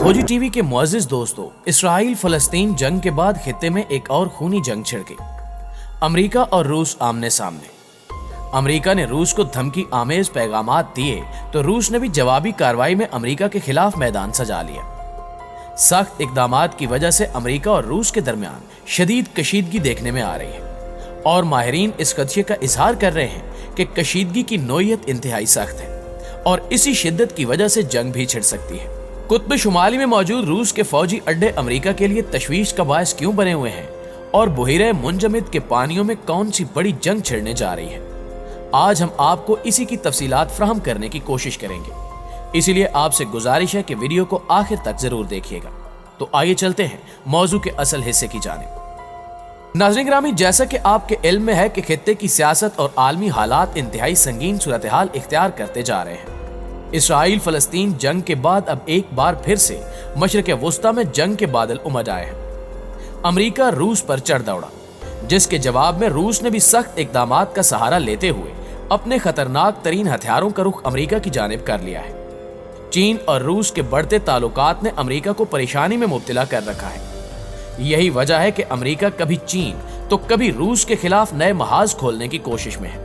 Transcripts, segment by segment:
खोजी टीवी के मुअज़्ज़िज़ दोस्तों, इसराइल फलस्तीन जंग के बाद खित्ते में एक और खूनी जंग छिड़ गई। अमेरिका और रूस आमने सामने। अमेरिका ने रूस को धमकी आमेज पैगामात दिए तो रूस ने भी जवाबी कार्रवाई में अमेरिका के खिलाफ मैदान सजा लिया। सख्त इक़दामात की वजह से अमेरिका और रूस के दरमियान शदीद कशीदगी देखने में आ रही है और माहिरीन इस खदशे का इजहार कर रहे हैं कि कशीदगी की नोयत इंतहाई सख्त है और इसी शिद्दत की वजह से जंग भी छिड़ सकती है। कुतुब शुमाली में मौजूद रूस के फौजी अड्डे अमेरिका के लिए तशवीश का बायस क्यों बने हुए हैं और बुहीरे मुंजमिद के पानियों में कौन सी बड़ी जंग छिड़ने जा रही है, आज हम आपको इसी की तफसीलात फराहम करने की कोशिश करेंगे। इसीलिए आपसे गुजारिश है कि वीडियो को आखिर तक जरूर देखिएगा। तो आइए चलते हैं मौजू के असल हिस्से की जानिब। नाज़रीन गिरामी, जैसा कि आपके इल्म में है कि खित्ते की सियासत और आलमी हालात इंतहाई संगीन सूरत हाल इख्तियार करते जा रहे हैं। इसराइल फलस्तीन जंग के बाद अब एक बार फिर से मशरिक़ वुस्ता में जंग के बादल उमड़ आए हैं। अमेरिका रूस पर चढ़ दौड़ा, जिसके जवाब में रूस ने भी सख्त इक़दामात का सहारा लेते हुए अपने खतरनाक तरीन हथियारों का रुख अमेरिका की जानिब कर लिया है। चीन और रूस के बढ़ते ताल्लुकात ने अमेरिका को परेशानी में मुब्तला कर रखा है। यही वजह है कि अमेरिका कभी चीन तो कभी रूस के खिलाफ नए महाज खोलने की कोशिश में है,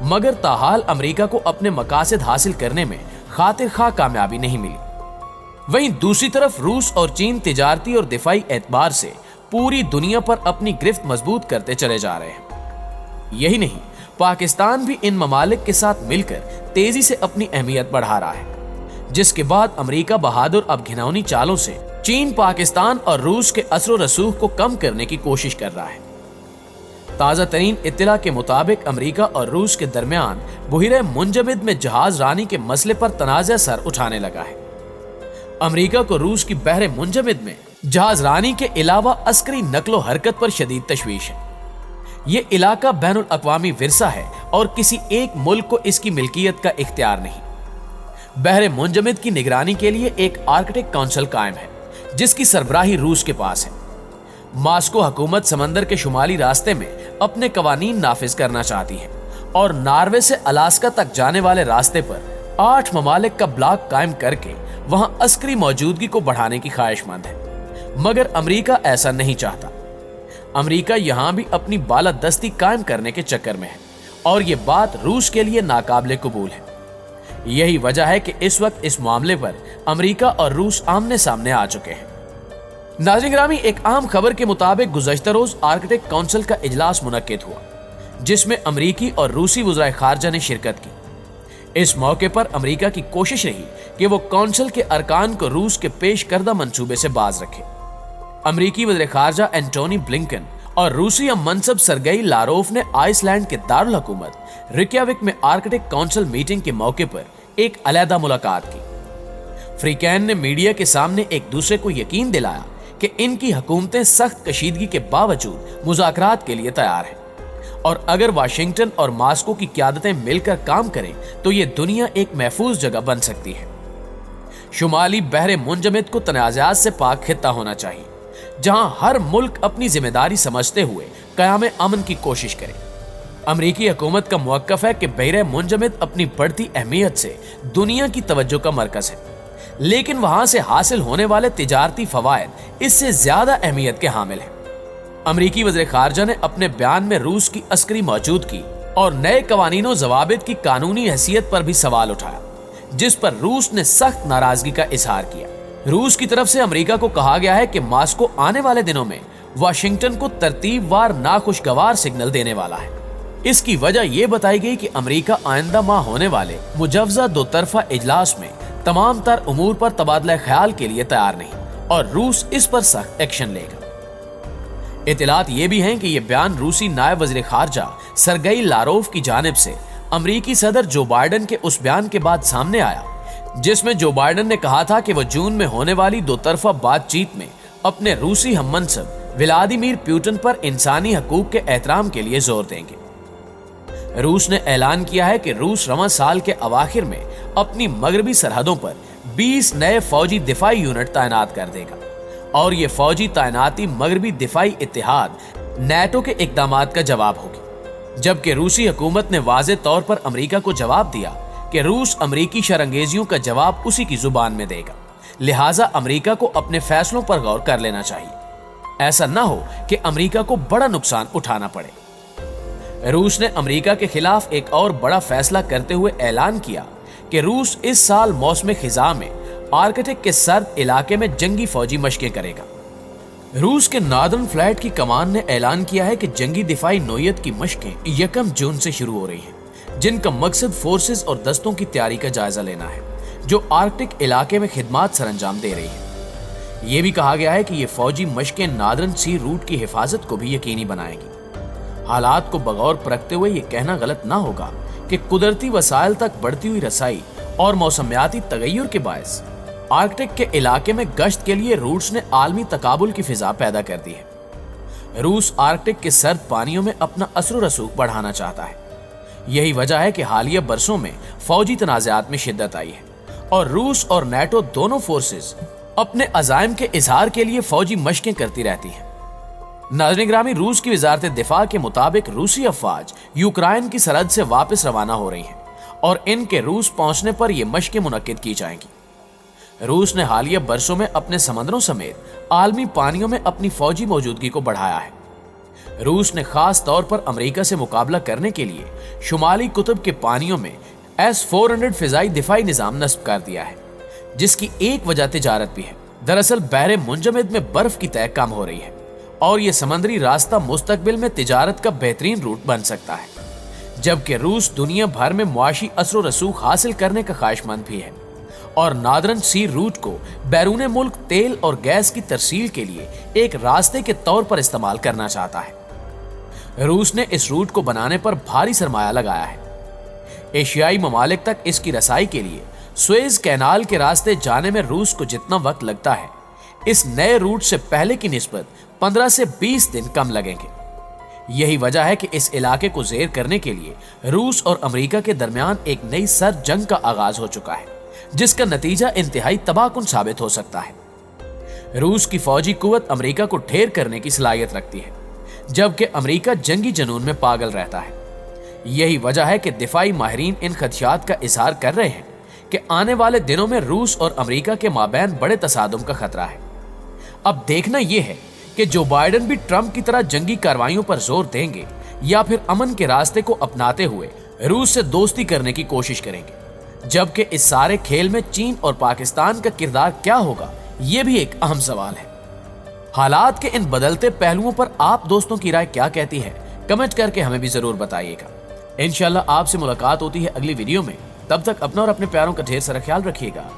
मगर ताहाल अमेरिका को अपने मकासद हासिल करने में खातिर खा कामयाबी नहीं मिली। वहीं दूसरी तरफ रूस और चीन तिजारती और दिफाई एतबार से पूरी दुनिया पर अपनी गिरफ्त मजबूत करते चले जा रहे हैं। यही नहीं, पाकिस्तान भी इन ममालिक के साथ मिलकर तेजी से अपनी अहमियत बढ़ा रहा है, जिसके बाद अमेरिका बहादुर अब घिनौनी चालों से चीन, पाकिस्तान और रूस के असर व रसूख को कम करने की कोशिश कर रहा है। ताज़ा तरीन इत्तला के मुताबिक अमेरिका और रूस के दरमियान बुहीरे मुंजमिद में जहाज रानी के मसले पर तनाज़ा सर उठाने लगा है। अमेरिका को रूस की बहरे मुंजमिद में जहाज रानी के अलावा अस्करी नकलो हरकत पर शदीद तशवीश है। ये इलाका बैनुल अक़वामी विरसा है और किसी एक मुल्क को इसकी मिल्कियत का इख्तियार नहीं। बहरे मुंजमिद की निगरानी के लिए एक आर्कटिक काउंसिल कायम है, जिसकी सरबराही रूस के पास है। मास्को हुकूमत समंदर के शुमाली रास्ते में अपने कवानीन नाफिज करना चाहती है और नॉर्वे से अलास्का तक जाने वाले रास्ते पर 8 ममालिक का ब्लॉक कायम करके वहां अस्करी मौजूदगी को बढ़ाने की ख्वाहिशमंद है, मगर अमेरिका ऐसा नहीं चाहता। अमेरिका यहां भी अपनी बालादस्ती कायम करने के चक्कर में है और ये बात रूस के लिए नाकाबिले कबूल है। यही वजह है कि इस वक्त इस मामले पर अमेरिका और रूस आमने सामने आ चुके हैं। नाज़रीन गिरामी, एक आम खबर के मुताबिक गुज़श्ता रोज आर्कटिक काउंसिल का इजलास मुनक्किद हुआ, जिसमें अमरीकी और रूसी वज़राए ख़ारजा ने शिरकत की। इस मौके पर अमरीका की कोशिश रही कि वो काउंसिल के अरकान को रूस के पेश करदा मंसूबे से बाज रखे। अमरीकी वज़ीर ख़ारजा एंटोनी ब्लिंकन और रूसी मनसब सरगई लारोफ ने आइसलैंड के दारुल हुकूमत रिक्याविक में आर्कटिक काउंसिल मीटिंग के मौके पर एक अलहदा मुलाकात की। फ्रीकैन ने मीडिया के सामने एक दूसरे को यकीन दिलाया कि इनकी हुकूमतें सख्त कशीदगी के बावजूद मुज़ाकरात के लिए तैयार हैं और अगर वाशिंगटन और मास्को की क़यादतें मिलकर काम करें तो ये दुनिया एक महफूज जगह बन सकती है। शुमाली बहरे मुंजमिद को तनाज़ात से पाक खित्ता होना चाहिए, जहां हर मुल्क अपनी जिम्मेदारी समझते हुए क़याम अमन की कोशिश करे। अमरीकी हुकूमत का मौक़िफ़ है कि बहरे मुंजमिद अपनी बढ़ती अहमियत से दुनिया की तवज्जो का मरकज़ है, लेकिन वहां से हासिल होने वाले तिजारती फवायद इससे ज्यादा अहमियत के हामिल हैं। अमरीकी वज़ीर ख़ारजा ने अपने बयान में रूस की अस्करी मौजूदगी और नए कवानीनों ज़वाबित की कानूनी हैसियत पर भी सवाल उठाया, जिस पर रूस ने सख्त नाराजगी का इजहार किया। रूस की तरफ से अमरीका को कहा गया है कि मास्को आने वाले दिनों में वाशिंगटन को तरतीबवार नाखुशगवार सिग्नल देने वाला है। इसकी वजह यह बताई गई कि अमरीका आइंदा माह होने वाले मुजव्वज़ा दो तरफा इजलास में तमाम तर उमूर पर तबादला ख्याल के लिए तैयार नहीं और रूस इस पर सख्त एक्शन लेगा। इत्तलात ये भी हैं कि यह बयान रूसी नायब वज़ीर ख़ारजा सरगई लारोफ की जानिब से अमरीकी सदर जो बाइडन के उस बयान के बाद सामने आया, जिसमें जो बाइडन ने कहा था कि वह जून में होने वाली दो तरफा बातचीत में अपने रूसी हममनसब व्लादिमीर पुतिन पर इंसानी हकूक के एहतराम के लिए जोर देंगे। रूस ने ऐलान किया है कि रूस रवां साल के अवाखिर में अपनी मगरबी सरहदों पर 20 नए फौजी दिफाई यूनिट तैनात कर देगा और ये फौजी तैनाती मगरबी दिफाई इत्तेहाद नेटो के इकदामात का जवाब होगी, जबकि रूसी हुकूमत ने वाज़े तौर पर अमेरिका को जवाब दिया کہ روس امریکی شرانگیزیوں کا جواب اسی کی زبان میں دے گا، لہٰذا امریکہ کو اپنے فیصلوں پر غور کر لینا چاہیے، ایسا نہ ہو کہ امریکہ کو بڑا نقصان اٹھانا پڑے۔ روس نے امریکہ کے خلاف ایک اور بڑا فیصلہ کرتے ہوئے اعلان کیا کہ روس اس سال موسم خزاں میں آرکٹک کے سرد علاقے میں جنگی فوجی مشقیں کرے گا۔ روس کے ناردرن فلیٹ کی کمان نے اعلان کیا ہے کہ جنگی دفاعی نوعیت کی مشقیں 1 جون سے شروع ہو رہی ہیں، جن کا مقصد فورسز اور دستوں کی تیاری کا جائزہ لینا ہے جو آرکٹک علاقے میں خدمات سر انجام دے رہی ہیں۔ یہ بھی کہا گیا ہے کہ یہ فوجی مشقیں ناردرن سی روٹ کی حفاظت کو بھی یقینی بنائے گی۔ حالات کو بغور پرکھتے ہوئے یہ کہنا غلط نہ ہوگا کہ قدرتی وسائل تک بڑھتی ہوئی رسائی اور موسمیاتی تغیر کے باعث آرکٹک کے علاقے میں گشت کے لیے روس نے عالمی تقابل کی فضا پیدا کر دی ہے۔ روس آرکٹک کے سرد پانیوں میں اپنا اثر و رسوخ بڑھانا چاہتا ہے۔ یہی وجہ ہے کہ حالیہ برسوں میں فوجی تنازعات میں شدت آئی ہے اور روس اور نیٹو دونوں فورسز اپنے عزائم کے اظہار کے لیے فوجی مشقیں کرتی رہتی ہیں۔ ناظرین گرامی، روس کی وزارت دفاع کے مطابق روسی افواج یوکرائن کی سرحد سے واپس روانہ ہو رہی ہیں اور ان کے روس پہنچنے پر یہ مشقیں منعقد کی جائیں گی۔ روس نے حالیہ برسوں میں اپنے سمندروں سمیت عالمی پانیوں میں اپنی فوجی موجودگی کو بڑھایا ہے۔ روس نے خاص طور پر امریکہ سے مقابلہ کرنے کے لیے شمالی قطب کے پانیوں میں S-400 فضائی دفاعی نظام نصب کر دیا ہے، جس کی ایک وجہ تجارت بھی ہے۔ دراصل بحر منجمد میں برف کی تہ کم ہو رہی ہے اور یہ سمندری راستہ مستقبل میں تجارت کا بہترین روٹ بن سکتا ہے، جبکہ روس دنیا بھر میں معاشی اثر و رسوخ حاصل کرنے کا خواہش مند بھی ہے اور ناردرن سی روٹ کو بیرون ملک تیل اور گیس کی ترسیل کے لیے ایک راستے کے طور پر استعمال کرنا چاہتا ہے۔ روس نے اس روٹ کو بنانے پر بھاری سرمایہ لگایا ہے۔ ایشیائی ممالک تک اس کی رسائی کے لیے سوئز کینال کے راستے جانے میں روس کو جتنا وقت لگتا ہے، اس نئے روٹ سے پہلے کی نسبت 15 سے 20 دن کم لگیں گے۔ یہی وجہ ہے کہ اس علاقے کو زیر کرنے کے لیے روس اور امریکہ کے درمیان ایک نئی سرد جنگ کا آغاز ہو چکا ہے، جس کا نتیجہ انتہائی تباہ کن ثابت ہو سکتا ہے۔ روس کی فوجی قوت امریکہ کو ڈھیر کرنے کی صلاحیت رکھتی ہے، جبکہ امریکہ جنگی جنون میں پاگل رہتا ہے۔ یہی وجہ ہے کہ دفاعی ماہرین ان خدشات کا اظہار کر رہے ہیں کہ آنے والے دنوں میں روس اور امریکہ کے مابین بڑے تصادم کا خطرہ ہے۔ اب دیکھنا یہ ہے کہ جو بائیڈن بھی ٹرمپ کی طرح جنگی کارروائیوں پر زور دیں گے یا پھر امن کے راستے کو اپناتے ہوئے روس سے دوستی کرنے کی کوشش کریں گے، جبکہ اس سارے کھیل میں چین اور پاکستان کا کردار کیا ہوگا، یہ بھی ایک اہم سوال ہے۔ حالات کے ان بدلتے پہلوؤں پر آپ دوستوں کی رائے کیا کہتی ہے؟ کمنٹ کر کے ہمیں بھی ضرور بتائیے گا۔ انشاءاللہ آپ سے ملاقات ہوتی ہے اگلی ویڈیو میں، تب تک اپنا اور اپنے پیاروں کا ڈھیر سارا خیال رکھیے گا۔